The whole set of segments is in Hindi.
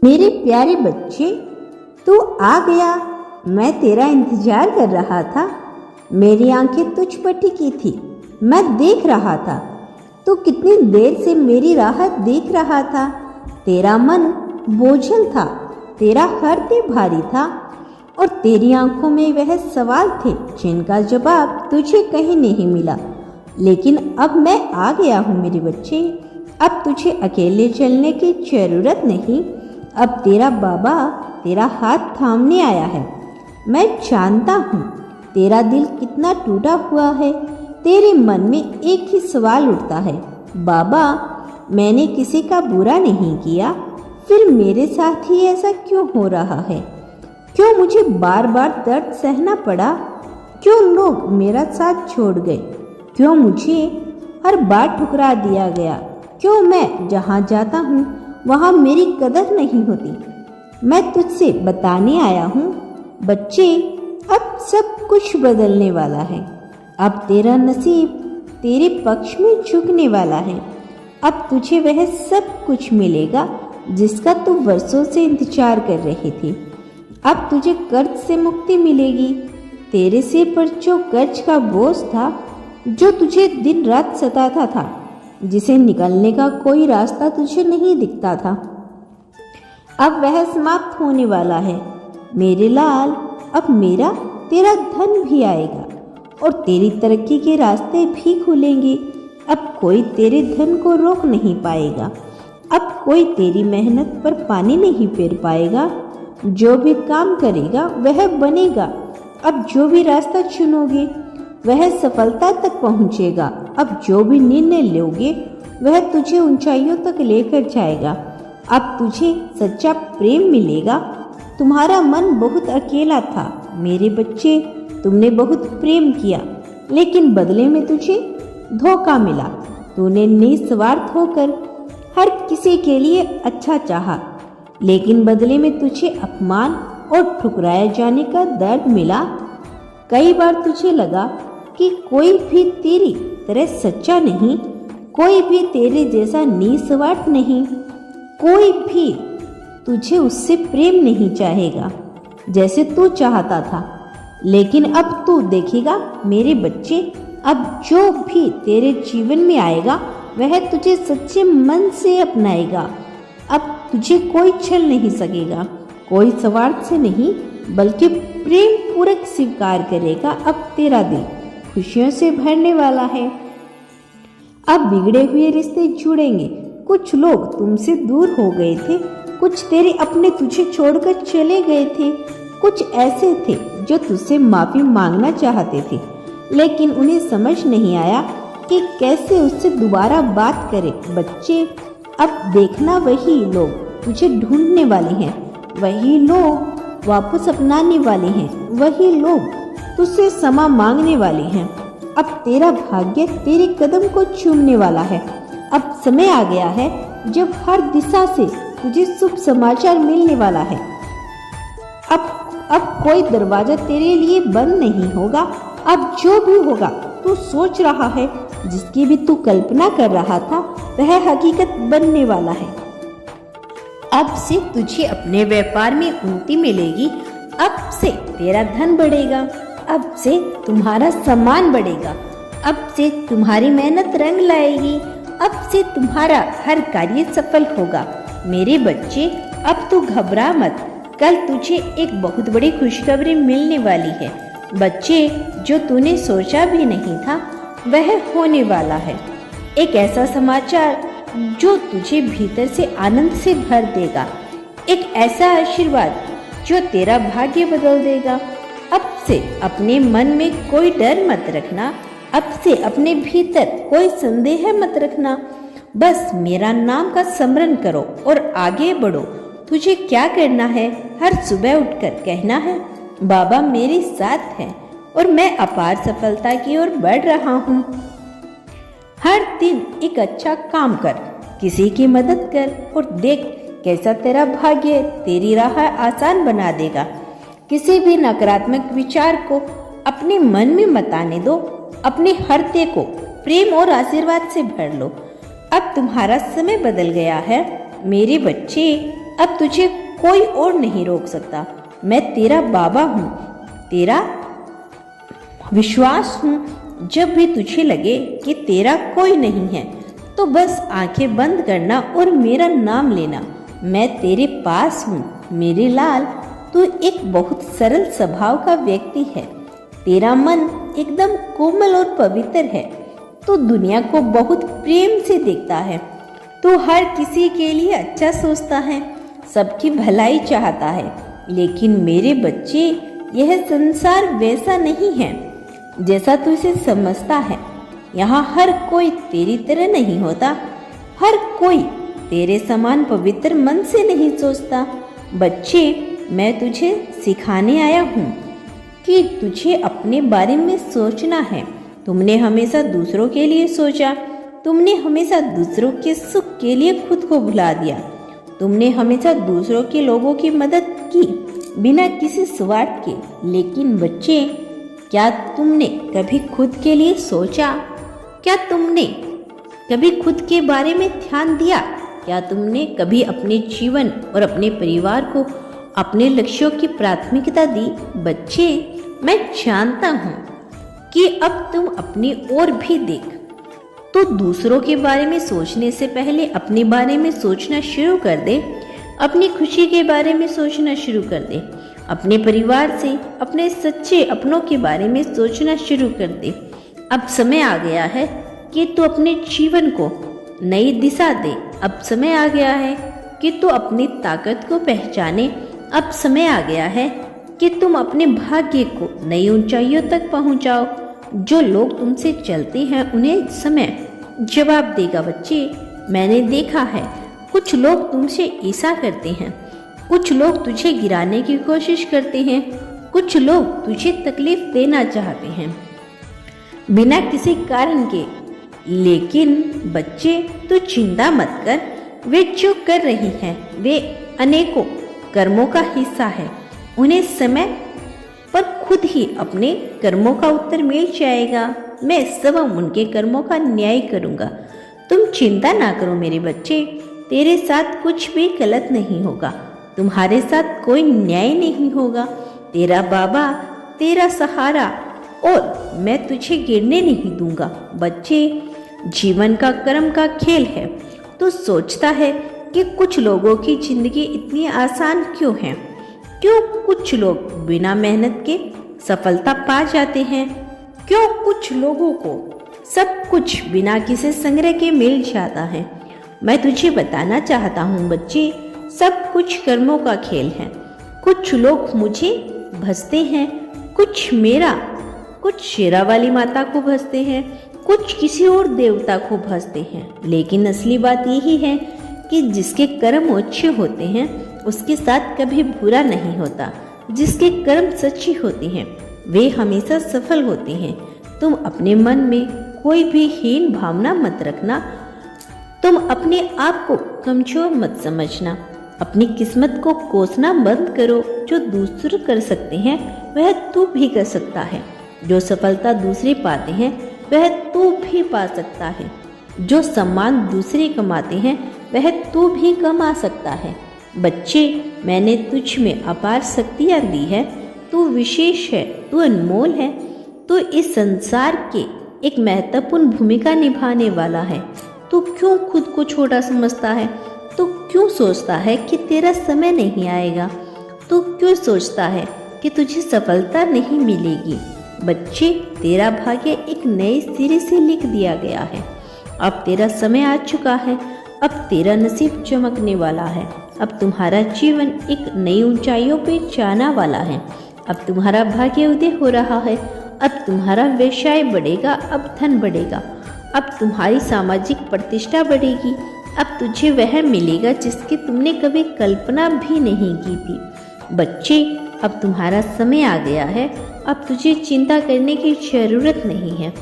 मेरे प्यारे बच्चे, तू आ गया। मैं तेरा इंतजार कर रहा था। मेरी आंखें तुझ पर टिकी थी। मैं देख रहा था तू कितनी देर से मेरी राह देख रहा था। तेरा मन बोझल था, तेरा हृदय भारी था और तेरी आंखों में वह सवाल थे जिनका जवाब तुझे कहीं नहीं मिला। लेकिन अब मैं आ गया हूँ मेरे बच्चे। अब तुझे अकेले चलने की जरूरत नहीं। अब तेरा बाबा तेरा हाथ थामने आया है। मैं जानता हूँ तेरा दिल कितना टूटा हुआ है। तेरे मन में एक ही सवाल उठता है, बाबा मैंने किसी का बुरा नहीं किया, फिर मेरे साथ ही ऐसा क्यों हो रहा है? क्यों मुझे बार बार दर्द सहना पड़ा? क्यों लोग मेरा साथ छोड़ गए? क्यों मुझे हर बार ठुकरा दिया गया? क्यों मैं जहाँ जाता हूँ वहाँ मेरी कदर नहीं होती? मैं तुझसे बताने आया हूँ बच्चे, अब सब कुछ बदलने वाला है। अब तेरा नसीब तेरे पक्ष में झुकने वाला है। अब तुझे वह सब कुछ मिलेगा जिसका तू वर्षों से इंतजार कर रही थी। अब तुझे कर्ज से मुक्ति मिलेगी। तेरे सिर पर जो कर्ज का बोझ था, जो तुझे दिन रात सताता था, जिसे निकलने का कोई रास्ता तुझे नहीं दिखता था, अब वह समाप्त होने वाला है मेरे लाल। अब मेरा तेरा धन भी आएगा और तेरी तरक्की के रास्ते भी खुलेंगे। अब कोई तेरे धन को रोक नहीं पाएगा। अब कोई तेरी मेहनत पर पानी नहीं फेर पाएगा। जो भी काम करेगा वह बनेगा। अब जो भी रास्ता चुनोगे वह सफलता तक पहुंचेगा। अब जो भी निर्णय लोगे वह तुझे ऊंचाइयों तक लेकर जाएगा। अब तुझे सच्चा प्रेम मिलेगा। तुम्हारा मन बहुत अकेला था मेरे बच्चे, तुमने बहुत प्रेम किया लेकिन बदले में तुझे धोखा मिला। तूने निस्वार्थ होकर हर किसी के लिए अच्छा चाहा, लेकिन बदले में तुझे अपमान और ठुकराए जाने का दर्द मिला। कई बार तुझे लगा कि कोई भी तेरी तरह सच्चा नहीं, कोई भी तेरे जैसा निस्वार्थ नहीं, कोई भी तुझे उससे प्रेम नहीं चाहेगा जैसे तू चाहता था। लेकिन अब तू देखेगा मेरे बच्चे, अब जो भी तेरे जीवन में आएगा वह तुझे सच्चे मन से अपनाएगा। अब तुझे कोई छल नहीं सकेगा, कोई स्वार्थ से नहीं बल्कि प्रेम पूर्वक स्वीकार करेगा। अब तेरा दिल खुशियों से भरने वाला है। अब बिगड़े हुए रिश्ते जुड़ेंगे। कुछ लोग तुमसे दूर हो गए थे, कुछ तेरे अपने तुझे छोड़कर चले गए थे, कुछ ऐसे थे जो तुझसे माफी मांगना चाहते थे लेकिन उन्हें समझ नहीं आया कि कैसे उससे दोबारा बात करें। बच्चे, अब देखना वही लोग तुझे ढूंढने वाले हैं, वही लोग वापस अपनाने वाले हैं, वही लोग तुझसे क्षमा मांगने वाले हैं। अब तेरा भाग्य तेरे कदम को चूमने वाला है। अब समय आ गया है जब हर दिशा से तुझे शुभ समाचार मिलने वाला है। अब कोई दरवाजा तेरे लिए बंद नहीं होगा। अब जो भी होगा तू सोच रहा है, जिसकी भी तू कल्पना कर रहा था, वह हकीकत बनने वाला है। अब से तुझे अपने व्यापार में उन्नति मिलेगी। अब से तेरा धन बढ़ेगा। अब से तुम्हारा सम्मान बढ़ेगा। अब से तुम्हारी मेहनत रंग लाएगी। अब से तुम्हारा हर कार्य सफल होगा मेरे बच्चे। अब तू घबरा मत, कल तुझे एक बहुत बड़ी खुशखबरी मिलने वाली है बच्चे। जो तूने सोचा भी नहीं था वह होने वाला है। एक ऐसा समाचार जो तुझे भीतर से आनंद से भर देगा। एक ऐसा आशीर्वाद जो तेरा भाग्य बदल देगा। अब से अपने मन में कोई डर मत रखना। अब से अपने भीतर कोई संदेह मत रखना। बस मेरा नाम का स्मरण करो और आगे बढ़ो। तुझे क्या करना है? हर सुबह उठकर कहना है, बाबा मेरे साथ है और मैं अपार सफलता की ओर बढ़ रहा हूँ। हर दिन एक अच्छा काम कर, किसी की मदद कर और देख कैसा तेरा भाग्य तेरी राह आसान बना देगा। किसी भी नकारात्मक विचार को अपने मन में मत आने दो। अपने हृदय को प्रेम और आशीर्वाद से भर लो। अब तुम्हारा समय बदल गया है मेरे बच्चे। अब तुझे कोई और नहीं रोक सकता। मैं तेरा बाबा हूँ, तेरा विश्वास हूँ। जब भी तुझे लगे कि तेरा कोई नहीं है तो बस आंखें बंद करना और मेरा नाम लेना। मैं तेरे पास हूँ मेरे लाल। तू एक बहुत सरल स्वभाव का व्यक्ति है। तेरा मन एकदम कोमल और पवित्र है। तू दुनिया को बहुत प्रेम से देखता है। तू हर किसी के लिए अच्छा सोचता है, सबकी भलाई चाहता है। लेकिन मेरे बच्चे, यह संसार वैसा नहीं है जैसा तू इसे समझता है। यहाँ हर कोई तेरी तरह नहीं होता। हर कोई तेरे समान पवित्र मन से नहीं सोचता। बच्चे, मैं तुझे सिखाने आया हूँ कि तुझे अपने बारे में सोचना है। तुमने हमेशा दूसरों के लिए सोचा। तुमने हमेशा दूसरों के सुख के लिए खुद को भुला दिया। तुमने हमेशा दूसरों के लोगों की मदद की बिना किसी स्वार्थ के। लेकिन बच्चे, क्या तुमने कभी खुद के लिए सोचा? क्या तुमने कभी खुद के बारे में ध्यान दिया? क्या तुमने कभी अपने जीवन और अपने परिवार को अपने लक्ष्यों की प्राथमिकता दी? बच्चे, मैं जानता हूँ कि अब तुम अपनी ओर भी देख। तो दूसरों के बारे में सोचने से पहले अपने बारे में सोचना शुरू कर दे। अपनी खुशी के बारे में सोचना शुरू कर दे। अपने परिवार से, अपने सच्चे अपनों के बारे में सोचना शुरू कर दे। अब समय आ गया है कि तू अपने जीवन को नई दिशा दे। अब समय आ गया है कि तू अपनी ताकत को पहचाने। अब समय आ गया है कि तुम अपने भाग्य को नई ऊंचाइयों तक पहुंचाओ। जो लोग तुमसे चलते हैं उन्हें समय जवाब देगा। बच्चे, मैंने देखा है कुछ लोग तुमसे ईर्ष्या करते हैं, कुछ लोग तुझे गिराने की कोशिश करते हैं, कुछ लोग तुझे तकलीफ देना चाहते हैं बिना किसी कारण के। लेकिन बच्चे, तू चिंता मत कर। वे जो कर रही हैं वे अनेकों कर्मों का हिस्सा है। उन्हें समय पर खुद ही अपने कर्मों का उत्तर मिल जाएगा। मैं स्वयं उनके कर्मों का न्याय करूंगा। तुम चिंता ना करो मेरे बच्चे, तेरे साथ कुछ भी गलत नहीं होगा। तुम्हारे साथ कोई न्याय नहीं होगा। तेरा बाबा तेरा सहारा और मैं तुझे गिरने नहीं दूंगा। बच्चे, जीवन का कर्म का खेल है। तू सोचता है कि कुछ लोगों की जिंदगी इतनी आसान क्यों है? क्यों कुछ लोग बिना मेहनत के सफलता पा जाते हैं? क्यों कुछ लोगों को सब कुछ बिना किसी संग्रह के मिल जाता है? मैं तुझे बताना चाहता हूँ बच्चे, सब कुछ कर्मों का खेल है। कुछ लोग मुझे भजते हैं, कुछ मेरा, कुछ शेरावाली माता को भजते हैं, कुछ किसी और देवता को भजते हैं। लेकिन असली बात यही है कि जिसके कर्म अच्छे होते हैं उसके साथ कभी बुरा नहीं होता। जिसके कर्म सच्चे होते हैं वे हमेशा सफल होते हैं। तुम अपने मन में कोई भी हीन भावना मत रखना। तुम अपने आप को कमजोर मत समझना। अपनी किस्मत को कोसना बंद करो। जो दूसरे कर सकते हैं वह तू भी कर सकता है। जो सफलता दूसरे पाते हैं वह तू भी पा सकता है। जो सम्मान दूसरे कमाते हैं वह तू भी कमा सकता है। बच्चे, मैंने तुझ में अपार शक्तियाँ दी है। तू विशेष है, तू अनमोल है। तू इस संसार के एक महत्वपूर्ण भूमिका निभाने वाला है। तू क्यों खुद को छोटा समझता है? तू क्यों सोचता है कि तेरा समय नहीं आएगा? तू क्यों सोचता है कि तुझे सफलता नहीं मिलेगी? बच्चे, तेरा भाग्य एक नए सिरे से लिख दिया गया है। अब तेरा समय आ चुका है। अब तेरा नसीब चमकने वाला है। अब तुम्हारा जीवन एक नई ऊंचाइयों पे जाना वाला है। अब तुम्हारा भाग्य उदय हो रहा है। अब तुम्हारा व्यवसाय बढ़ेगा, अब धन बढ़ेगा। अब तुम्हारी सामाजिक प्रतिष्ठा बढ़ेगी। अब तुझे वह मिलेगा जिसकी तुमने कभी कल्पना भी नहीं की थी। बच्चे, अब तुम्हारा समय आ गया है। अब तुझे चिंता करने की जरूरत नहीं है।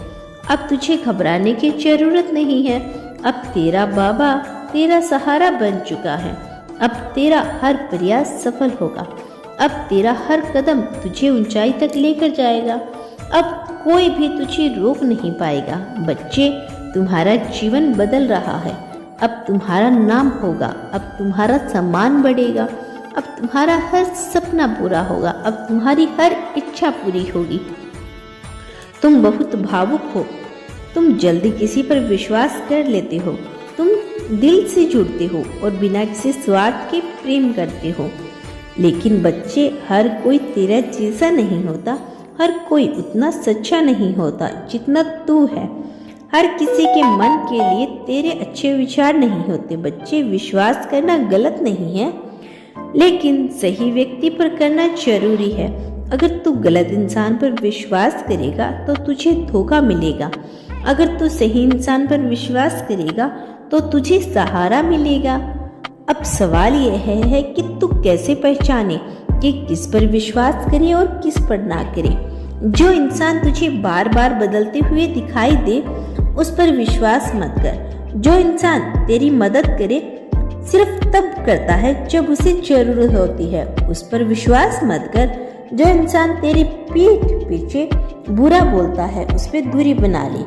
अब तुझे घबराने की जरूरत नहीं है। अब तेरा बाबा तेरा सहारा बन चुका है। अब तेरा हर प्रयास सफल होगा। अब तेरा हर कदम तुझे ऊंचाई तक लेकर जाएगा। अब कोई भी तुझे रोक नहीं पाएगा। बच्चे, तुम्हारा जीवन बदल रहा है। अब तुम्हारा नाम होगा, अब तुम्हारा सम्मान बढ़ेगा, अब तुम्हारा हर सपना पूरा होगा, अब तुम्हारी हर इच्छा पूरी होगी। तुम बहुत भावुक हो, तुम जल्दी किसी पर विश्वास कर लेते हो, तुम दिल से जुड़ते हो और बिना किसी स्वार्थ के प्रेम करते हो। लेकिन बच्चे, हर कोई तेरा जैसा नहीं होता, हर कोई उतना सच्चा नहीं होता जितना तू है। हर किसी के मन के लिए तेरे अच्छे विचार नहीं होते। बच्चे, विश्वास करना गलत नहीं है, लेकिन सही व्यक्ति पर करना जरूरी है। अगर तू गलत इंसान पर विश्वास करेगा तो तुझे धोखा मिलेगा। अगर तू सही इंसान पर विश्वास करेगा तो तुझे सहारा मिलेगा। अब सवाल यह है कि तू कैसे पहचाने कि किस पर विश्वास करे और किस पर ना करे। जो इंसान तुझे बार बार बदलते हुए दिखाई दे, उस पर विश्वास मत कर। जो इंसान तेरी मदद करे सिर्फ तब करता है जब उसे जरूरत होती है, उस पर विश्वास मत कर। जो इंसान तेरी पीठ पीछे बुरा बोलता है, उस पर दूरी बना ले।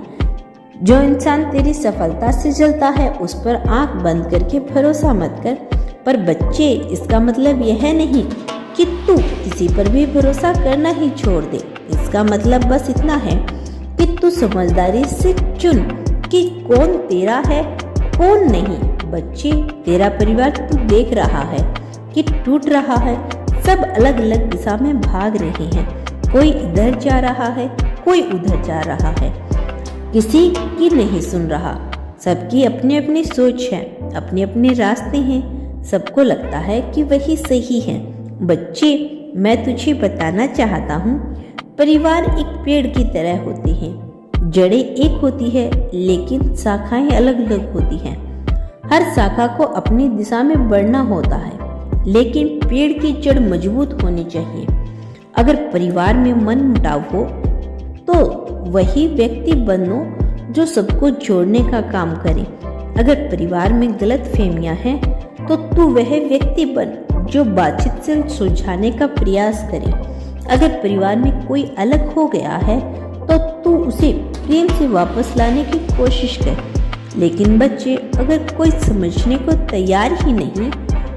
जो इंसान तेरी सफलता से जलता है, उस पर आंख बंद करके भरोसा मत कर। पर बच्चे, इसका मतलब यह नहीं कि तू किसी पर भी भरोसा करना ही छोड़ दे। इसका मतलब बस इतना है कि तू समझदारी से चुन कि कौन तेरा है, कौन नहीं। बच्चे, तेरा परिवार तू देख रहा है कि टूट रहा है। सब अलग अलग दिशा में भाग रहे हैं। कोई इधर जा रहा है, कोई उधर जा रहा है, किसी की नहीं सुन रहा। सबकी अपनी अपनी सोच है, अपने अपने रास्ते हैं। सबको लगता है कि वही सही है। बच्चे, मैं तुझे बताना चाहता हूँ, परिवार एक पेड़ की तरह होते हैं। जड़ें एक होती है, लेकिन शाखाएं अलग अलग होती हैं। हर शाखा को अपनी दिशा में बढ़ना होता है, लेकिन पेड़ की जड़ मजबूत होनी चाहिए। अगर परिवार में मन मुटाव हो तो वही व्यक्ति बनो जो सबको जोड़ने का काम करे। अगर परिवार में गलत फहमियां हैं तो तू वह व्यक्ति बन जो बातचीत से सुलझाने का प्रयास करे। अगर परिवार में कोई अलग हो गया है तो तू उसे प्रेम से वापस लाने की कोशिश कर। लेकिन बच्चे, अगर कोई समझने को तैयार ही नहीं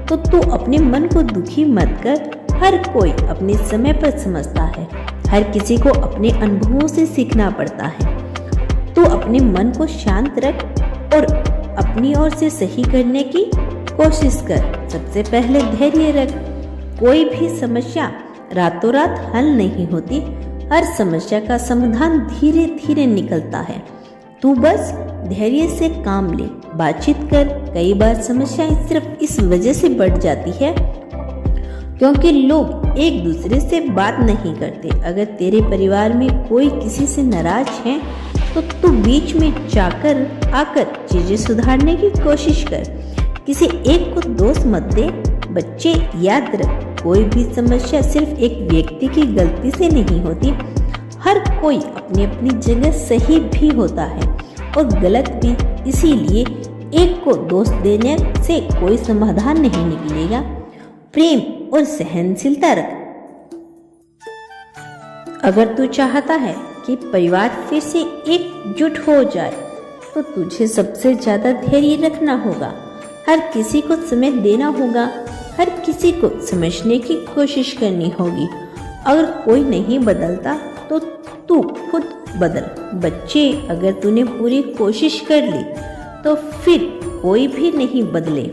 तो तू अपने मन को दुखी मत कर। हर कोई अपने समय पर समझता है। हर किसी को अपने अनुभवों से सीखना पड़ता है। तू अपने मन को शांत रख और अपनी ओर से सही करने की कोशिश कर। सबसे पहले धैर्य रख। कोई भी समस्या रातों रात हल नहीं होती। हर समस्या का समाधान धीरे धीरे निकलता है। तू बस धैर्य से काम ले, बातचीत कर। कई बार समस्याएं सिर्फ इस वजह से बढ़ जाती है क्योंकि लोग एक दूसरे से बात नहीं करते। अगर तेरे परिवार में कोई किसी से नाराज है तो तू बीच में जाकर आकर चीजें सुधारने की कोशिश कर। किसी एक को दोष मत दे। बच्चे, याद रख, कोई भी समस्या सिर्फ एक व्यक्ति की गलती से नहीं होती। हर कोई अपनी अपनी जगह सही भी होता है और गलत भी। इसीलिए एक को दोष देने से कोई समाधान नहीं निकलेगा। प्रेम और सहनशीलता रख। अगर तू चाहता है कि परिवार फिर से एकजुट हो जाए तो तुझे सबसे ज्यादा धैर्य रखना होगा। हर किसी को समय देना होगा। हर किसी को समझने की कोशिश करनी होगी। अगर कोई नहीं बदलता तो तू खुद बदल। बच्चे, अगर तूने पूरी कोशिश कर ली तो फिर कोई भी नहीं बदले।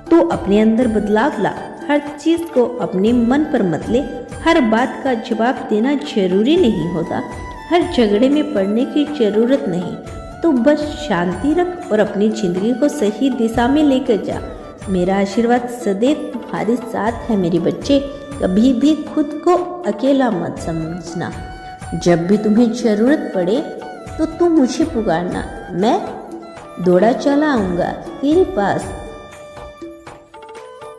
तू अपने अंदर बदलाव ला। हर चीज को अपने मन पर मत ले। हर बात का जवाब देना जरूरी नहीं होता। हर झगड़े में पड़ने की जरूरत नहीं। तू बस शांति रख और अपनी जिंदगी को सही दिशा में लेकर जा। मेरा आशीर्वाद सदैव तुम्हारे साथ है मेरे बच्चे। कभी भी खुद को अकेला मत समझना। जब भी तुम्हें जरूरत पड़े तो तुम मुझे पुकारना। मैं दौड़ा चला आऊँगा तेरे पास।